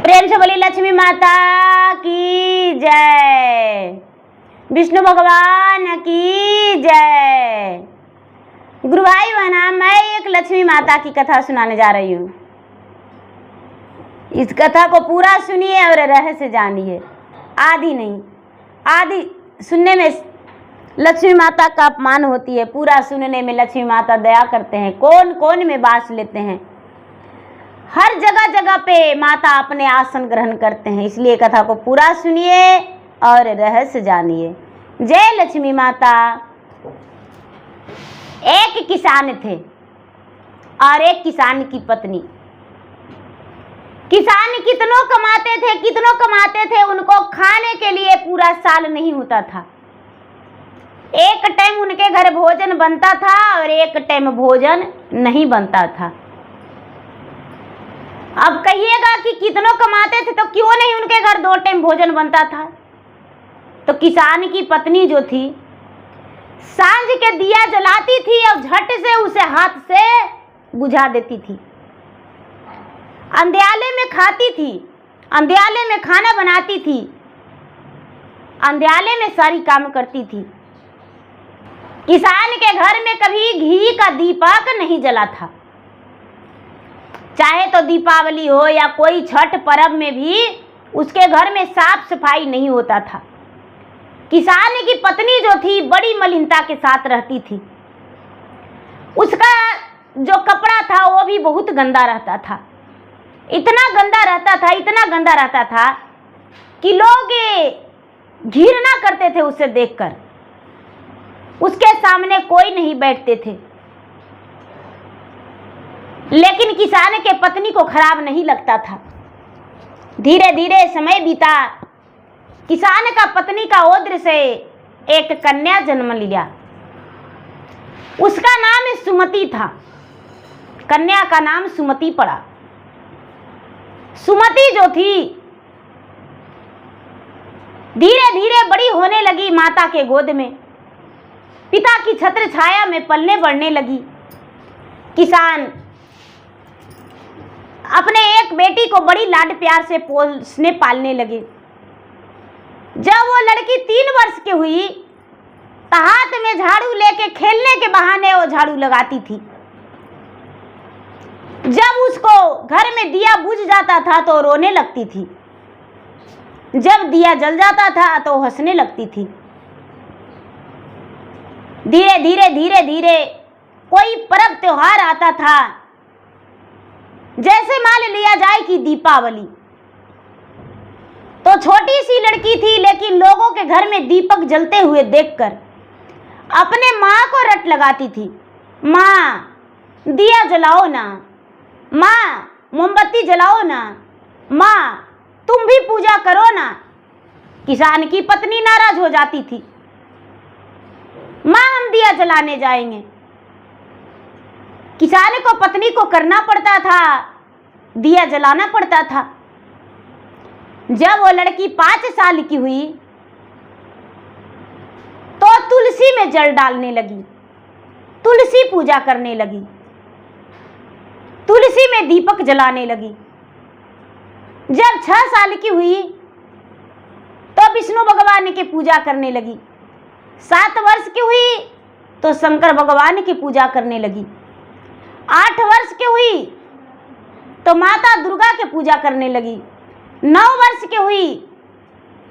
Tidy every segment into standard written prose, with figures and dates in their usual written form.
प्रेम से बोली लक्ष्मी माता की जय, विष्णु भगवान की जय। गुरु भाई बहना, मैं एक लक्ष्मी माता की कथा सुनाने जा रही हूँ। इस कथा को पूरा सुनिए और रहस्य जानिए। आधी नहीं, आधी सुनने में लक्ष्मी माता का अपमान होती है, पूरा सुनने में लक्ष्मी माता दया करते हैं, कौन कौन में बास लेते हैं। हर जगह जगह पे माता अपने आसन ग्रहण करते हैं, इसलिए कथा को पूरा सुनिए और रहस्य जानिए। जय लक्ष्मी माता। एक किसान थे और एक किसान की पत्नी। किसान कितनों कमाते थे, उनको खाने के लिए पूरा साल नहीं होता था। एक टाइम उनके घर भोजन बनता था और एक टाइम भोजन नहीं बनता था। अब कहिएगा कि कितनों कमाते थे तो क्यों नहीं उनके घर 2 टाइम भोजन बनता था। तो किसान की पत्नी जो थी, सांझ के दिया जलाती थी और झट से उसे हाथ से बुझा देती थी। अंधियाले में खाती थी, अंधियाले में खाना बनाती थी, अंधियाले में सारी काम करती थी। किसान के घर में कभी घी का दीपक नहीं जला था। चाहे तो दीपावली हो या कोई छठ पर्व में भी उसके घर में साफ सफाई नहीं होता था। किसान की पत्नी जो थी बड़ी मलिनता के साथ रहती थी। उसका जो कपड़ा था वो भी बहुत गंदा रहता था। इतना गंदा रहता था कि लोग घृणा करते थे उसे देखकर। उसके सामने कोई नहीं बैठते थे। लेकिन किसान के पत्नी को खराब नहीं लगता था। धीरे धीरे समय बीता। किसान का पत्नी का ओद्र से एक कन्या जन्म लिया। उसका नाम सुमति था। कन्या का नाम सुमति पड़ा। सुमति जो थी धीरे धीरे बड़ी होने लगी माता के गोद में। पिता की छत्र छाया में पलने बढ़ने लगी। किसान अपने एक बेटी को बड़ी लाड प्यार से पोसने पालने लगे। जब वो लड़की 3 वर्ष की हुई तो हाथ में झाड़ू लेके खेलने के बहाने वो झाड़ू लगाती थी। जब उसको घर में दिया बुझ जाता था तो रोने लगती थी। जब दिया जल जाता था तो हंसने लगती थी। धीरे धीरे कोई पर्व त्योहार आता था। जैसे मान लिया जाए कि दीपावली, तो छोटी सी लड़की थी लेकिन लोगों के घर में दीपक जलते हुए देखकर अपने माँ को रट लगाती थी। माँ दिया जलाओ ना, माँ मोमबत्ती जलाओ ना, माँ तुम भी पूजा करो ना। किसान की पत्नी नाराज हो जाती थी। माँ हम दिया जलाने जाएंगे। किसान को पत्नी को करना पड़ता था, दिया जलाना पड़ता था। जब वो लड़की 5 साल की हुई तो तुलसी में जल डालने लगी, तुलसी पूजा करने लगी, तुलसी में दीपक जलाने लगी। जब 6 साल की हुई तो विष्णु भगवान की पूजा करने लगी। 7 वर्ष की हुई तो शंकर भगवान की पूजा करने लगी। 8 वर्ष की हुई तो माता दुर्गा की पूजा करने लगी। 9 वर्ष की हुई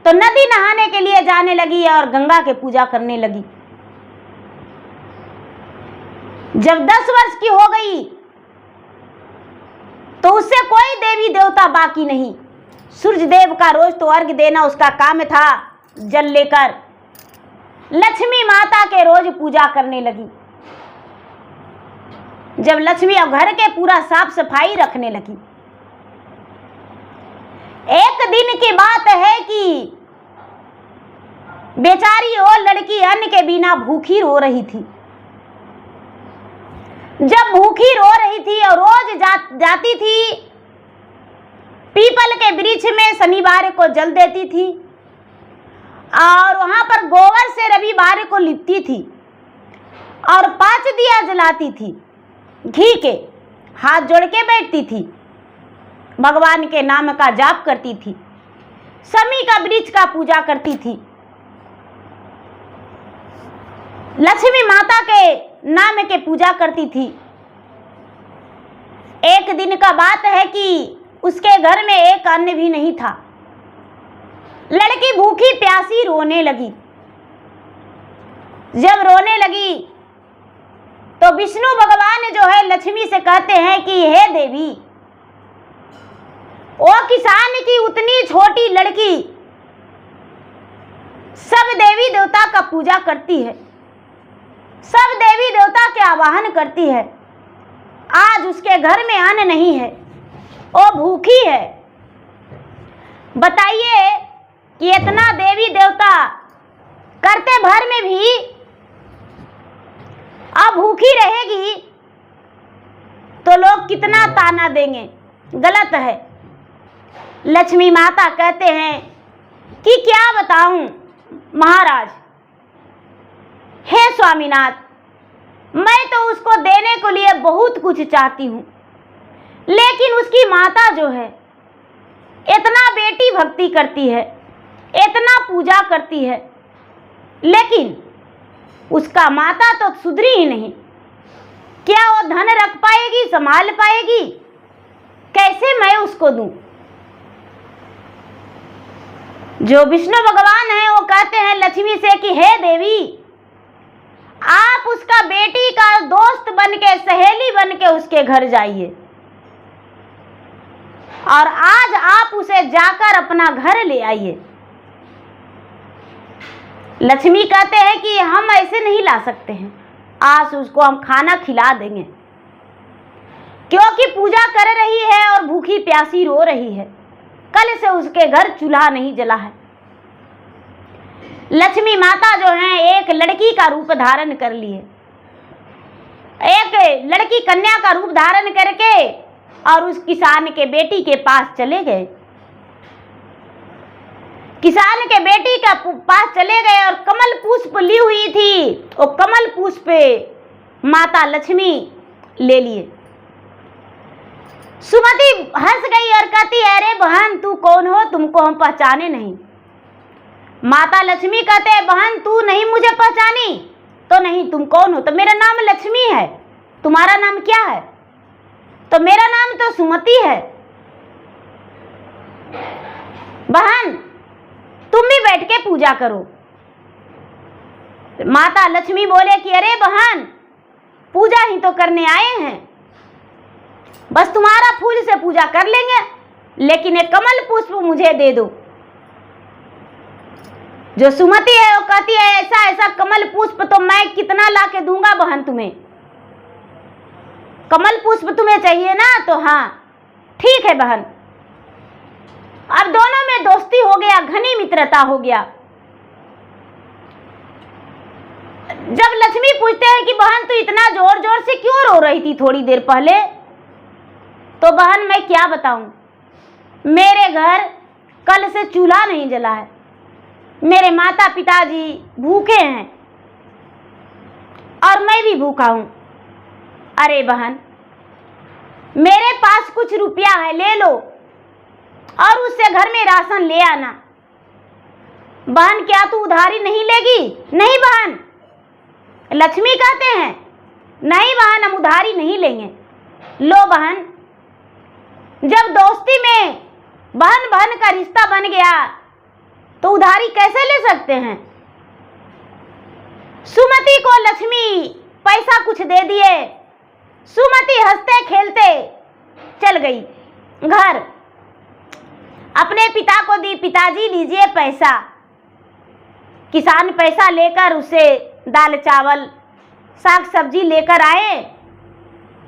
तो नदी नहाने के लिए जाने लगी और गंगा की पूजा करने लगी। जब 10 वर्ष की हो गई तो उससे कोई देवी देवता बाकी नहीं। सूर्य देव का रोज तो अर्घ्य देना उसका काम था। जल लेकर लक्ष्मी माता के रोज पूजा करने लगी। जब लक्ष्मी अब घर के पूरा साफ सफाई रखने लगी। एक दिन की बात है कि बेचारी वो लड़की अन्न के बिना भूखी रो रही थी। जब भूखी रो रही थी और रोज जाती थी पीपल के वृक्ष में, शनिवार को जल देती थी और वहां पर गोबर से रविवार को लिपती थी और 5 दिया जलाती थी। घी के हाथ जोड़ के बैठती थी भगवान के नाम का जाप करती थी, शमी का वृक्ष का पूजा करती थी, लक्ष्मी माता के नाम के पूजा करती थी। एक दिन का बात है कि उसके घर में एक अन्न भी नहीं था। लड़की भूखी प्यासी रोने लगी। जब रोने लगी तो विष्णु भगवान जो है लक्ष्मी से कहते हैं कि हे देवी, वो किसान की उतनी छोटी लड़की सब देवी देवता का पूजा करती है, सब देवी देवता के आवाहन करती है, आज उसके घर में अन्न नहीं है, वो भूखी है। बताइए कि इतना देवी देवता करते भर में भी अब भूखी रहेगी तो लोग कितना ताना देंगे, गलत है। लक्ष्मी माता कहते हैं कि क्या बताऊं महाराज, हे स्वामीनाथ, मैं तो उसको देने के लिए बहुत कुछ चाहती हूं, लेकिन उसकी माता जो है इतना बेटी भक्ति करती है, इतना पूजा करती है, लेकिन उसका माता तो सुधरी ही नहीं। क्या वो धन रख पाएगी, संभाल पाएगी? कैसे मैं उसको दूं? जो विष्णु भगवान है वो कहते हैं लक्ष्मी से कि हे देवी, आप उसका बेटी का दोस्त बन के, सहेली बन के उसके घर जाइए और आज आप उसे जाकर अपना घर ले आइए। लक्ष्मी कहते हैं कि हम ऐसे नहीं ला सकते हैं, आज उसको हम खाना खिला देंगे, क्योंकि पूजा कर रही है और भूखी प्यासी रो रही है, कल से उसके घर चूल्हा नहीं जला है। लक्ष्मी माता जो है एक लड़की का रूप धारण कर लिए, एक लड़की कन्या का रूप धारण करके और उस किसान के बेटी के पास चले गए। किसान के बेटी का पास चले गए और कमल पुष्प ली हुई थी, वो कमल पुष्प माता लक्ष्मी ले लिए। सुमति हंस गई और कहती, अरे बहन तू कौन हो, तुमको हम पहचाने नहीं। माता लक्ष्मी कहते हैं, बहन तू नहीं मुझे पहचानी तो नहीं, तुम कौन हो? तो मेरा नाम लक्ष्मी है, तुम्हारा नाम क्या है? तो मेरा नाम तो सुमति है। बहन तुम भी बैठ के पूजा करो। माता लक्ष्मी बोले कि अरे बहन, पूजा ही तो करने आए हैं, बस तुम्हारा फूल से पूजा कर लेंगे, लेकिन एक कमल पुष्प मुझे दे दो। जो सुमति है वो कहती है, ऐसा ऐसा कमल पुष्प तो मैं कितना ला के दूंगा बहन तुम्हें। कमल पुष्प तुम्हें चाहिए ना? तो हाँ ठीक है बहन। अब दोनों में दोस्ती हो गया, घनी मित्रता हो गया। जब लक्ष्मी पूछते हैं कि बहन तू इतना जोर जोर से क्यों रो रही थी थोड़ी देर पहले, तो बहन मैं क्या बताऊं, मेरे घर कल से चूल्हा नहीं जला है, मेरे माता पिताजी भूखे हैं और मैं भी भूखा हूं। अरे बहन मेरे पास कुछ रुपया है, ले लो और उससे घर में राशन ले आना। बहन क्या तू उधारी नहीं लेगी? नहीं बहन। लक्ष्मी कहते हैं, नहीं बहन हम उधारी नहीं लेंगे। लो बहन, जब दोस्ती में बहन बहन का रिश्ता बन गया तो उधारी कैसे ले सकते हैं? सुमति को लक्ष्मी पैसा कुछ दे दिए। सुमति हंसते खेलते चल गई घर, अपने पिता को दी, पिताजी लीजिए पैसा। किसान पैसा लेकर उसे दाल चावल साग सब्जी लेकर आए,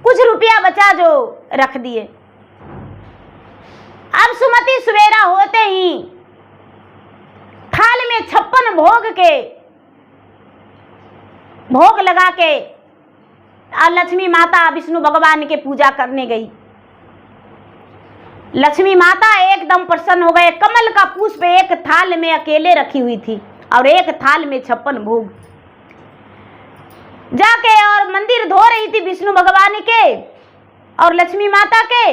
कुछ रुपया बचा जो रख दिए। अब सुमति सवेरा होते ही थाल में 56 भोग लगा के और लक्ष्मी माता विष्णु भगवान के पूजा करने गई। लक्ष्मी माता एकदम प्रसन्न हो गए। कमल का पुष्प एक थाल में अकेले रखी हुई थी और एक थाल में 56 भोग। जाके और मंदिर धो रही थी विष्णु भगवान के और लक्ष्मी माता के।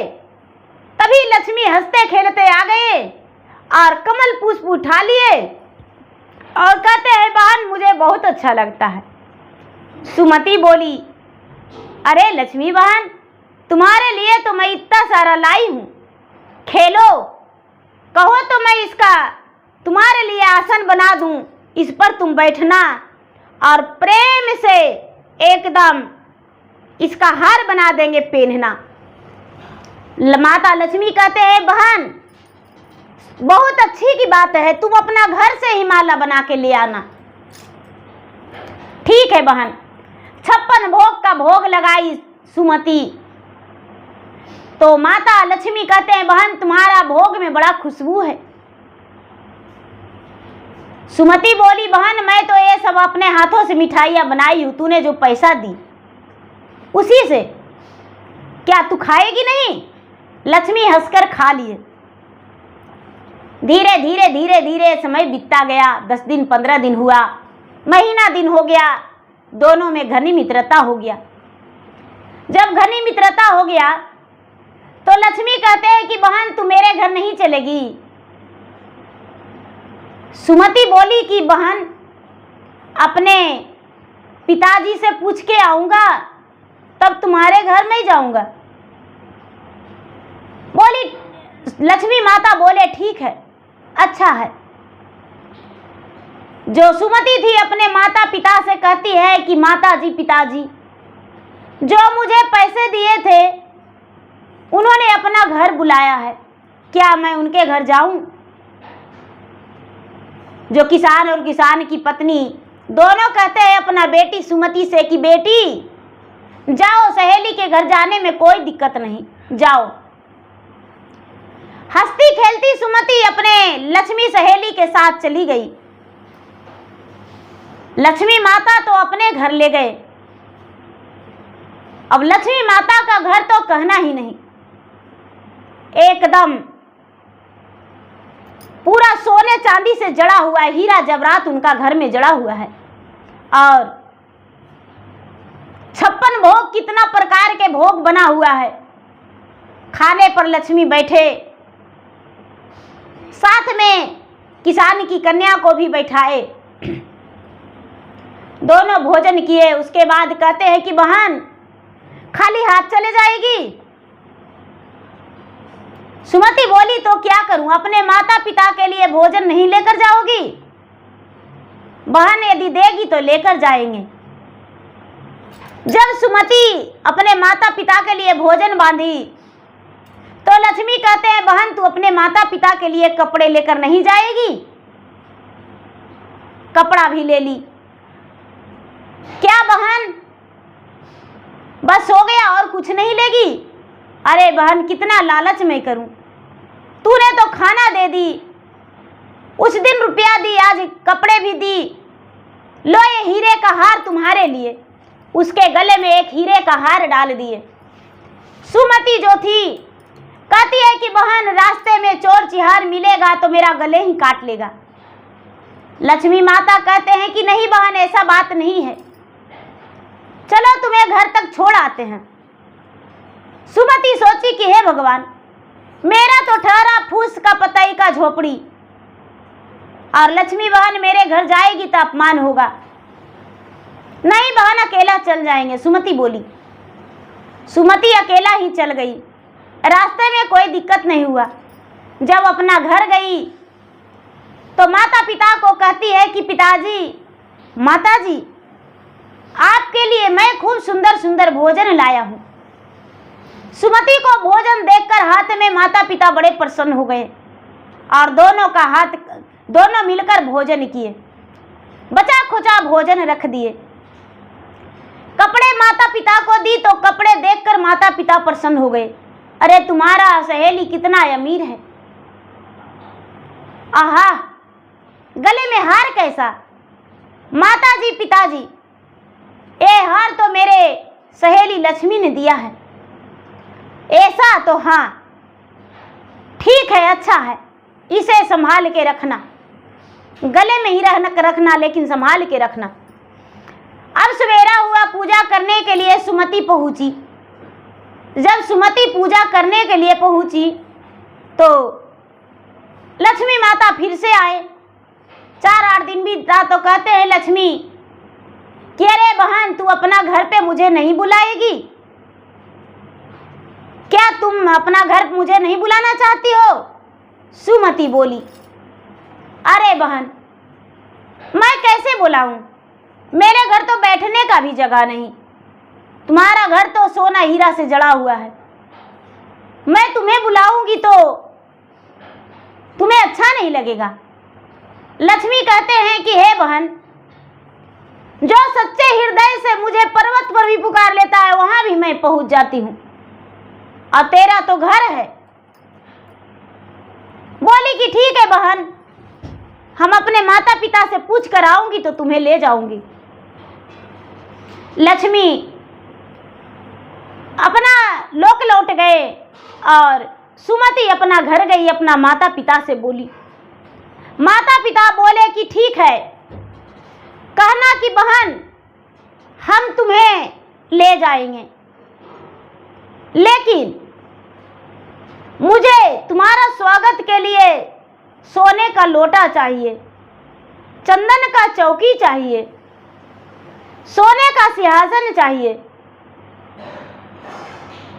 तभी लक्ष्मी हंसते खेलते आ गए और कमल पुष्प उठा लिए और कहते हैं बहन मुझे बहुत अच्छा लगता है। सुमति बोली, अरे लक्ष्मी बहन, तुम्हारे लिए तो मैं इतना सारा लाई हूँ, खेलो, कहो तो मैं इसका तुम्हारे लिए आसन बना दूं, इस पर तुम बैठना और प्रेम से एकदम इसका हार बना देंगे पहनना। माता लक्ष्मी कहते हैं बहन बहुत अच्छी की बात है, तुम अपना घर से ही माला बना के ले आना। ठीक है बहन। 56 भोग का भोग लगाई सुमति। तो माता लक्ष्मी कहते हैं बहन तुम्हारा भोग में बड़ा खुशबू है। सुमति बोली, बहन मैं तो ये सब अपने हाथों से मिठाइयां बनाई हूं, तूने जो पैसा दी उसी से, क्या तू खाएगी नहीं? लक्ष्मी हंसकर खा लिए। धीरे धीरे धीरे धीरे समय बीतता गया। 10 दिन 15 दिन हुआ, महीना दिन हो गया, दोनों में घनी मित्रता हो गया। जब घनी मित्रता हो गया तो लक्ष्मी कहते हैं कि बहन तू मेरे घर नहीं चलेगी। सुमति बोली कि बहन अपने पिताजी से पूछ के आऊंगा, तब तुम्हारे घर में जाऊंगा। बोली लक्ष्मी माता बोले ठीक है, अच्छा है। जो सुमति थी अपने माता पिता से कहती है कि माता जी पिताजी जो मुझे पैसे दिए थे उन्होंने अपना घर बुलाया है, क्या मैं उनके घर जाऊं? जो किसान और किसान की पत्नी दोनों कहते हैं अपना बेटी सुमति से कि बेटी जाओ, सहेली के घर जाने में कोई दिक्कत नहीं, जाओ। हंसती खेलती सुमति अपने लक्ष्मी सहेली के साथ चली गई। लक्ष्मी माता तो अपने घर ले गए। अब लक्ष्मी माता का घर तो कहना ही नहीं, एकदम पूरा सोने चांदी से जड़ा हुआ है, हीरा जवाहरात उनका घर में जड़ा हुआ है। और 56 भोग, कितना प्रकार के भोग बना हुआ है। खाने पर लक्ष्मी बैठे, साथ में किसान की कन्या को भी बैठाए, दोनों भोजन किए। उसके बाद कहते हैं कि बहन खाली हाथ चले जाएगी? सुमति बोली तो क्या करूं, अपने माता पिता के लिए भोजन नहीं लेकर जाओगी? बहन यदि देगी तो लेकर जाएंगे। जब सुमति अपने माता पिता के लिए भोजन बांधी तो लक्ष्मी कहते हैं बहन तू अपने माता पिता के लिए कपड़े लेकर नहीं जाएगी? कपड़ा भी ले ली। क्या बहन बस हो गया और कुछ नहीं लेगी? अरे बहन कितना लालच मैं करूं, तूने तो खाना दे दी, उस दिन रुपया दी, आज कपड़े भी दी, लो ये हीरे का हार तुम्हारे लिए। उसके गले में एक हीरे का हार डाल दिए। सुमति जो थी कहती है कि बहन रास्ते में चोर चिहार मिलेगा तो मेरा गले ही काट लेगा। लक्ष्मी माता कहते हैं कि नहीं बहन ऐसा बात नहीं है, चलो तुम्हें घर तक छोड़ आते हैं। सुमति सोची कि हे भगवान, मेरा तो ठहरा फूस का पतई का झोपड़ी और लक्ष्मी बहन मेरे घर जाएगी तो अपमान होगा। नहीं बहन अकेला चल जाएंगे, सुमति बोली। सुमति अकेला ही चल गई। रास्ते में कोई दिक्कत नहीं हुआ। जब अपना घर गई तो माता पिता को कहती है कि पिताजी माताजी आपके लिए मैं खूब सुंदर सुंदर भोजन लाया हूं। सुमति को भोजन देखकर हाथ में माता पिता बड़े प्रसन्न हो गए और दोनों मिलकर भोजन किए। बचा खुचा भोजन रख दिए। कपड़े माता पिता को दी तो कपड़े देखकर माता पिता प्रसन्न हो गए। अरे तुम्हारा सहेली कितना अमीर है, आहा गले में हार कैसा। माता जी पिताजी ये हार तो मेरे सहेली लक्ष्मी ने दिया है। ऐसा तो हाँ ठीक है, अच्छा है, इसे संभाल के रखना, गले में ही रखना लेकिन संभाल के रखना। अब सवेरा हुआ, पूजा करने के लिए सुमति पहुंची। जब सुमति पूजा करने के लिए पहुंची तो लक्ष्मी माता फिर से आए। 4-8 दिन बीता तो कहते हैं लक्ष्मी कि अरे बहन, तू अपना घर पे मुझे नहीं बुलाएगी क्या? तुम अपना घर मुझे नहीं बुलाना चाहती हो? सुमति बोली, अरे बहन, मैं कैसे बुलाऊं? मेरे घर तो बैठने का भी जगह नहीं। तुम्हारा घर तो सोना हीरा से जड़ा हुआ है। मैं तुम्हें बुलाऊंगी तो तुम्हें अच्छा नहीं लगेगा। लक्ष्मी कहते हैं कि हे बहन, जो सच्चे हृदय से मुझे पर्वत पर भी पुकार लेता है वहां भी मैं पहुंच जाती हूं, और तेरा तो घर है। बोली कि ठीक है बहन, हम अपने माता पिता से पूछ कर आऊंगी तो तुम्हें ले जाऊंगी। लक्ष्मी अपना लोक लौट गए और सुमति अपना घर गई, अपना माता पिता से बोली। माता पिता बोले कि ठीक है, कहना कि बहन हम तुम्हें ले जाएंगे, लेकिन मुझे तुम्हारा स्वागत के लिए सोने का लोटा चाहिए, चंदन का चौकी चाहिए, सोने का सिंहासन चाहिए,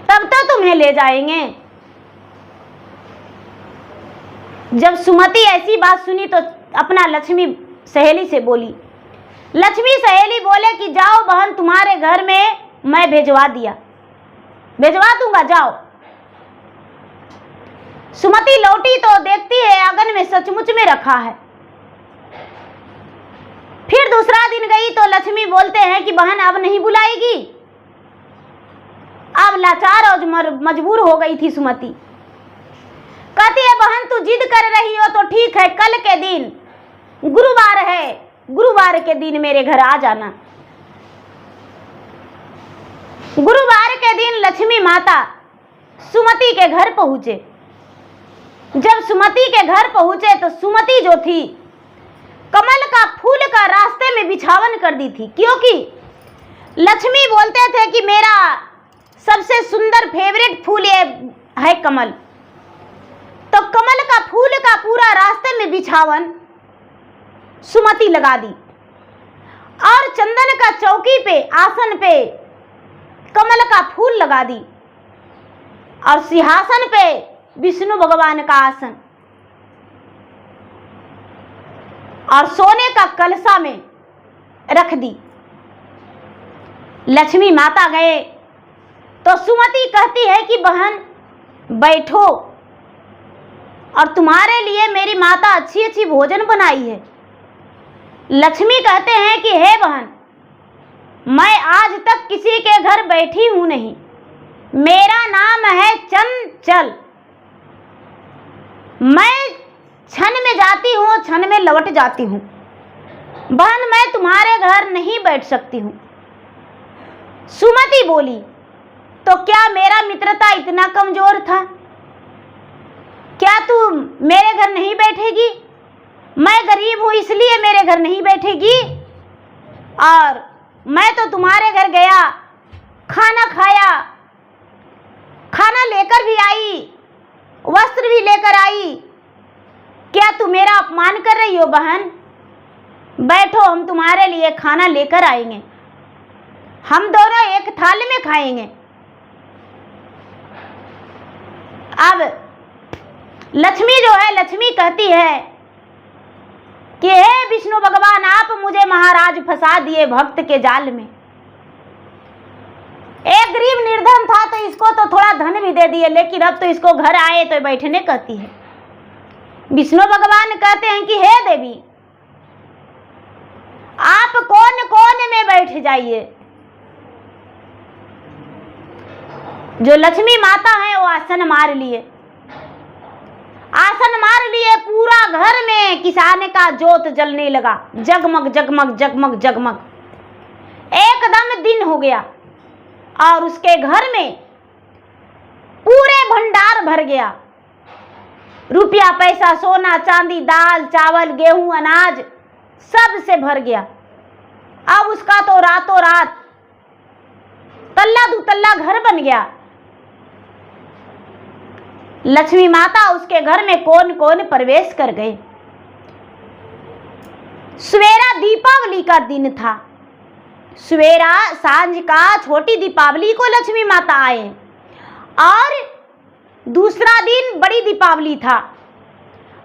तब तो तुम्हें ले जाएंगे। जब सुमति ऐसी बात सुनी तो अपना लक्ष्मी सहेली से बोली। लक्ष्मी सहेली बोले कि जाओ बहन, तुम्हारे घर में मैं भिजवा दूंगा, जाओ। सुमति लौटी तो देखती है आंगन में सचमुच में रखा है। फिर दूसरा दिन गई तो लक्ष्मी बोलते हैं कि बहन अब नहीं बुलाएगी। अब लाचार और मजबूर हो गई थी सुमति। कहती है बहन, तू जिद कर रही हो तो ठीक है, कल के दिन गुरुवार है, गुरुवार के दिन मेरे घर आ जाना। गुरुवार के दिन लक्ष्मी माता सुमति के घर पहुंचे। जब सुमति के घर पहुंचे तो सुमति जो थी कमल का फूल का रास्ते में बिछावन कर दी थी, क्योंकि लक्ष्मी बोलते थे कि मेरा सबसे सुंदर फेवरेट फूल ये है कमल। तो कमल का फूल का पूरा रास्ते में बिछावन सुमति लगा दी और चंदन का चौकी पे, आसन पे कमल का फूल लगा दी और सिंहासन पे विष्णु भगवान का आसन और सोने का कलशा में रख दी। लक्ष्मी माता गए तो सुमति कहती है कि बहन बैठो, और तुम्हारे लिए मेरी माता अच्छी अच्छी भोजन बनाई है। लक्ष्मी कहते हैं कि हे बहन, मैं आज तक किसी के घर बैठी हूं नहीं, मेरा नाम है चंचल। मैं क्षण में जाती हूँ, क्षण में लौट जाती हूँ। बहन मैं तुम्हारे घर नहीं बैठ सकती हूँ। सुमति बोली, तो क्या मेरा मित्रता इतना कमजोर था? क्या तू मेरे घर नहीं बैठेगी? मैं गरीब हूं इसलिए मेरे घर नहीं बैठेगी? और मैं तो तुम्हारे घर गया, खाना खाया, खाना लेकर भी आई, वस्त्र भी लेकर आई, क्या तू मेरा अपमान कर रही हो? बहन बैठो, हम तुम्हारे लिए खाना लेकर आएंगे, हम दोनों एक थाली में खाएंगे। अब लक्ष्मी जो है, लक्ष्मी कहती है कि हे विष्णु भगवान, आप मुझे महाराज फंसा दिए भक्त के जाल में। एक गरीब निर्धन था तो इसको तो थोड़ा धन भी दे दिए, लेकिन अब तो इसको घर आए तो बैठने कहती है। विष्णु भगवान कहते हैं कि हे देवी, आप कौन कौन में बैठ जाइए। जो लक्ष्मी माता है वो आसन मार लिए, आसन मार लिए। पूरा घर में किसान का जोत जलने लगा, जगमग जगमग जगमग जगमग। एकदम दिन हो गया और उसके घर में पूरे भंडार भर गया। रुपया पैसा, सोना चांदी, दाल चावल, गेहूं, अनाज सब से भर गया। अब उसका तो रातों रात तल्ला दुतल्ला घर बन गया। लक्ष्मी माता उसके घर में कौन कौन प्रवेश कर गए। सवेरा दीपावली का दिन था। सवेरा सांझ का छोटी दीपावली को लक्ष्मी माता आए और दूसरा दिन बड़ी दीपावली था।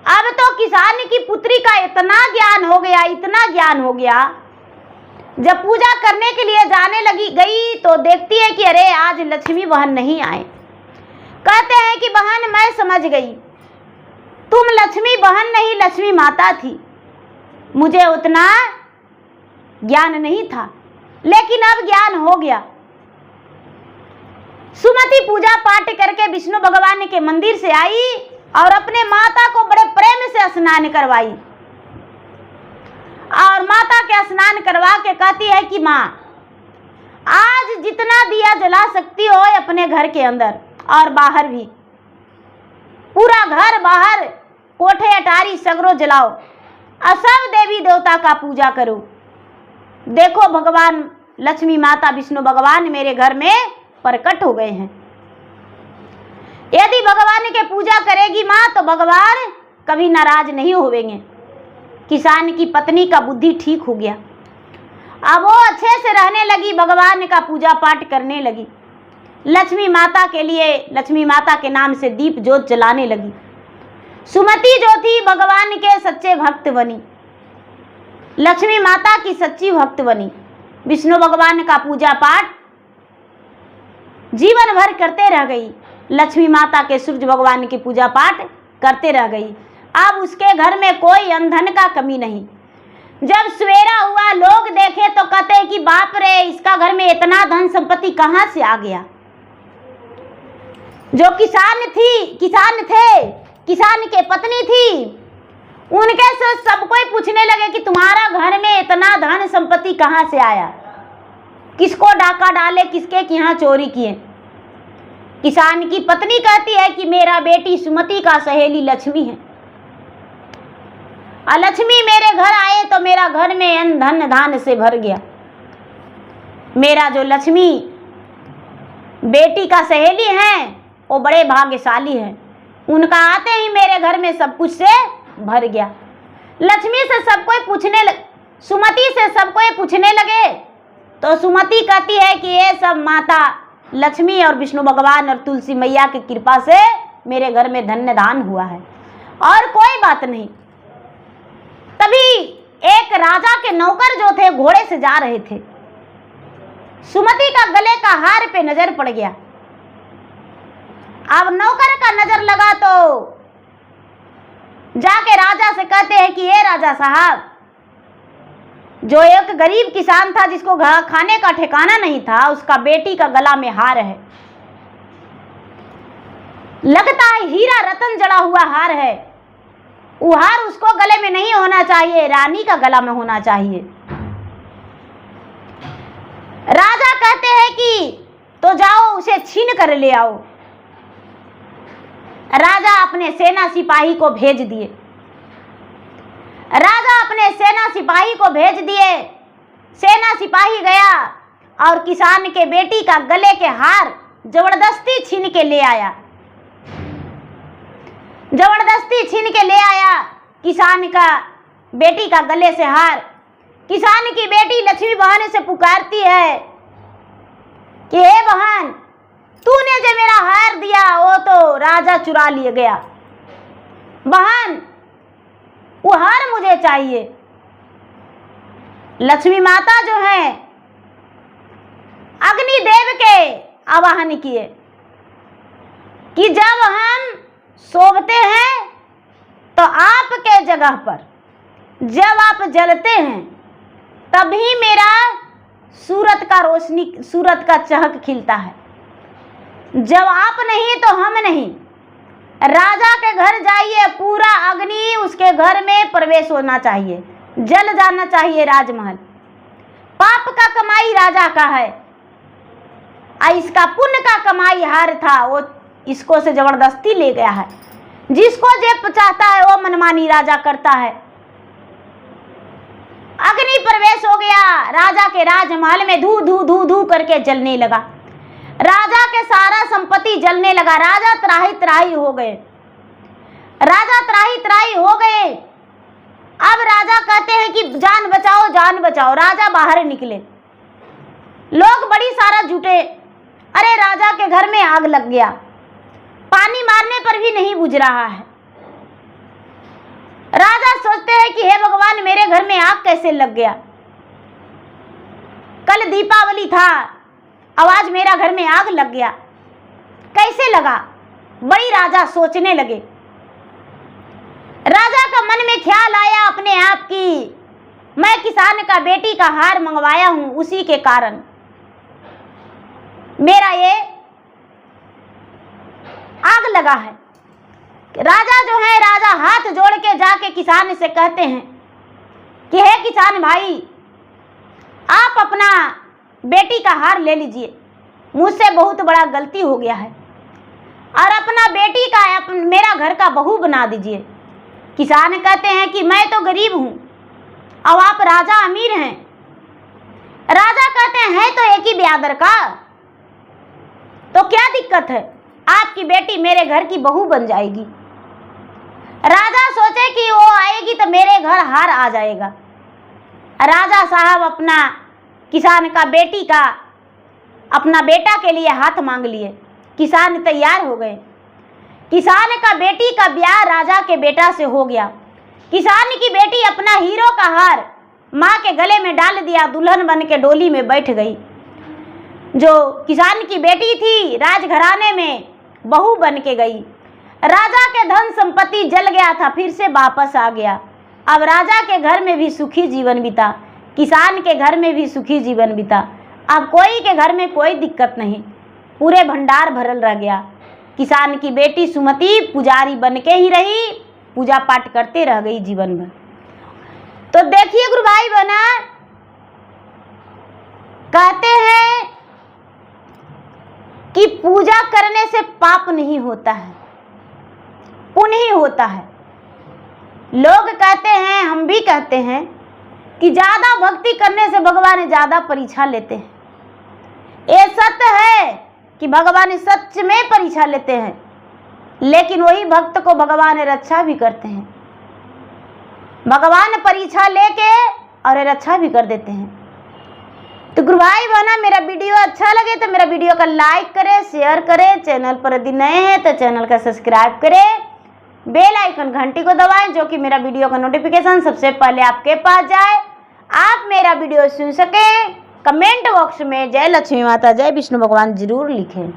अब तो किसान की पुत्री का इतना ज्ञान हो गया, इतना ज्ञान हो गया, जब पूजा करने के लिए जाने लगी गई तो देखती है कि अरे आज लक्ष्मी बहन नहीं आए। कहते हैं कि बहन मैं समझ गई, तुम लक्ष्मी बहन नहीं लक्ष्मी माता थी। मुझे उतना ज्ञान नहीं था, लेकिन अब ज्ञान हो गया। सुमति पूजा पाठ करके विष्णु भगवान के मंदिर से आई और अपने माता को बड़े प्रेम से स्नान करवाई और माता के स्नान करवा के कहती है कि माँ आज जितना दिया जला सकती हो अपने घर के अंदर और बाहर भी, पूरा घर बाहर कोठे अटारी सगरो जलाओ और सब देवी देवता का पूजा करो। देखो भगवान लक्ष्मी माता विष्णु भगवान मेरे घर में प्रकट हो गए हैं। यदि भगवान के पूजा करेगी माँ तो भगवान कभी नाराज नहीं होवेंगे। किसान की पत्नी का बुद्धि ठीक हो गया। अब वो अच्छे से रहने लगी, भगवान का पूजा पाठ करने लगी, लक्ष्मी माता के लिए लक्ष्मी माता के नाम से दीप ज्योत जलाने लगी। सुमति जो थी भगवान के सच्चे भक्त बनी, लक्ष्मी माता की सच्ची भक्त बनी। विष्णु भगवान का पूजा पाठ जीवन भर करते रह गई। लक्ष्मी माता के सूर्य भगवान की पूजा पाठ करते रह गई। अब उसके घर में कोई अंधन का कमी नहीं। जब सवेरा हुआ लोग देखे तो कहते हैं कि बाप रे इसका घर में इतना धन संपत्ति कहाँ से आ गया। जो किसान थे, किसान के पत्नी थी, उनके से सब कोई पूछने लगे कि तुम्हारा घर में इतना धन संपत्ति कहाँ से आया, किसको डाका डाले, किसके यहाँ चोरी किए। किसान की पत्नी कहती है कि मेरा बेटी सुमति का सहेली लक्ष्मी है, और लक्ष्मी मेरे घर आए तो मेरा घर में धन धान से भर गया। मेरा जो लक्ष्मी बेटी का सहेली है वो बड़े भाग्यशाली है, उनका आते ही मेरे घर में सब कुछ से भर गया। लक्ष्मी से सब कोई पूछने लगे, सुमति से सब कोई पूछने लगे तो सुमति कहती है कि ये सब माता लक्ष्मी और विष्णु भगवान और तुलसी मैया की कृपा से मेरे घर में धन्य दान हुआ है और कोई बात नहीं। तभी एक राजा के नौकर जो थे घोड़े से जा रहे थे, सुमति का गले का हार पे नजर पड़ गया। अब नौकर का नजर लगा तो जाके राजा से कहते हैं कि ये राजा साहब, जो एक गरीब किसान था जिसको खाने का ठिकाना नहीं था, उसका बेटी का गला में हार है, लगता है हीरा रतन जड़ा हुआ हार है। वो हार उसको गले में नहीं होना चाहिए, रानी का गला में होना चाहिए। राजा कहते हैं कि तो जाओ उसे छीन कर ले आओ। राजा अपने सेना सिपाही को भेज दिए। राजा अपने सेना सिपाही को भेज दिए। सेना सिपाही गया और किसान के बेटी का गले के हार जबरदस्ती छीन के ले आया। जबरदस्ती छीन के ले आया किसान का बेटी का गले से हार। किसान की बेटी लक्ष्मी बहन से पुकारती है कि हे बहन, तूने जो मेरा हार दिया वो तो राजा चुरा लिए गया। बहन, वो हार मुझे चाहिए। लक्ष्मी माता जो है अग्निदेव के आवाहन किए कि जब हम सोते हैं तो आपके जगह पर जब आप जलते हैं तभी मेरा सूरत का चहक खिलता है। जब आप नहीं तो हम नहीं। राजा के घर जाइए, पूरा अग्नि उसके घर में प्रवेश होना चाहिए, जल जाना चाहिए राजमहल। पाप का कमाई राजा का है और इसका पुण्य का कमाई हार था, वो इसको से जबरदस्ती ले गया है। जिसको जो चाहता है वो मनमानी राजा करता है। अग्नि प्रवेश हो गया, राजा के राजमहल में धू धू धू धू करके जलने लगा। राजा के सारा संपत्ति जलने लगा। राजा त्राही त्राही हो गए, राजा त्राही त्राही हो गए। अब राजा कहते हैं कि जान बचाओ, जान बचाओ। राजा बाहर निकले, लोग बड़ी सारा जुटे। अरे राजा के घर में आग लग गया, पानी मारने पर भी नहीं बुझ रहा है। राजा सोचते हैं कि हे भगवान, मेरे घर में आग कैसे लग गया? कल दीपावली था, आवाज मेरा घर में आग लग गया, कैसे लगा? बड़ी राजा सोचने लगे। राजा का मन में ख्याल आया अपने आप की, मैं किसान का बेटी का हार मंगवाया हूं, उसी के कारण मेरा ये आग लगा है। राजा जो है, राजा हाथ जोड़ के जाके किसान से कहते हैं कि हे किसान भाई, आप अपना बेटी का हार ले लीजिए, मुझसे बहुत बड़ा गलती हो गया है, और अपना बेटी का मेरा घर का बहू बना दीजिए। किसान कहते हैं कि मैं तो गरीब हूं और आप राजा अमीर हैं। राजा कहते हैं तो एक ही ब्यादर का, तो क्या दिक्कत है, आपकी बेटी मेरे घर की बहू बन जाएगी। राजा सोचे कि वो आएगी तो मेरे घर हार आ जाएगा। राजा साहब अपना किसान का बेटी का अपना बेटा के लिए हाथ मांग लिए। किसान तैयार हो गए। किसान का बेटी का ब्याह राजा के बेटा से हो गया। किसान की बेटी अपना हीरो का हार माँ के गले में डाल दिया, दुल्हन बन के डोली में बैठ गई। जो किसान की बेटी थी, राजघराने में बहू बन के गई। राजा के धन संपत्ति जल गया था, फिर से वापस आ गया। अब राजा के घर में भी सुखी जीवन बीता, किसान के घर में भी सुखी जीवन बीता। अब कोई के घर में कोई दिक्कत नहीं, पूरे भंडार भरल रह गया। किसान की बेटी सुमति पुजारी बन के ही रही, पूजा पाठ करते रह गई जीवन भर। तो देखिए गुरु भाई बहना, कहते हैं कि पूजा करने से पाप नहीं होता है, पुण्य ही होता है। लोग कहते हैं, हम भी कहते हैं कि ज्यादा भक्ति करने से भगवान ज्यादा परीक्षा लेते हैं। ये सत्य है कि भगवान सच में परीक्षा लेते हैं, लेकिन वही भक्त को भगवान रक्षा भी करते हैं। भगवान परीक्षा लेके और रक्षा भी कर देते हैं। तो गुरु भाई बहना, मेरा वीडियो अच्छा लगे तो मेरा वीडियो का लाइक करें, शेयर करें। चैनल पर यदि नए हैं तो चैनल का सब्सक्राइब करें, बेल आइकन घंटी को दबाएं, जो कि मेरा वीडियो का नोटिफिकेशन सबसे पहले आपके पास जाए, आप मेरा वीडियो सुन सकें। कमेंट बॉक्स में जय लक्ष्मी माता, जय विष्णु भगवान जरूर लिखें।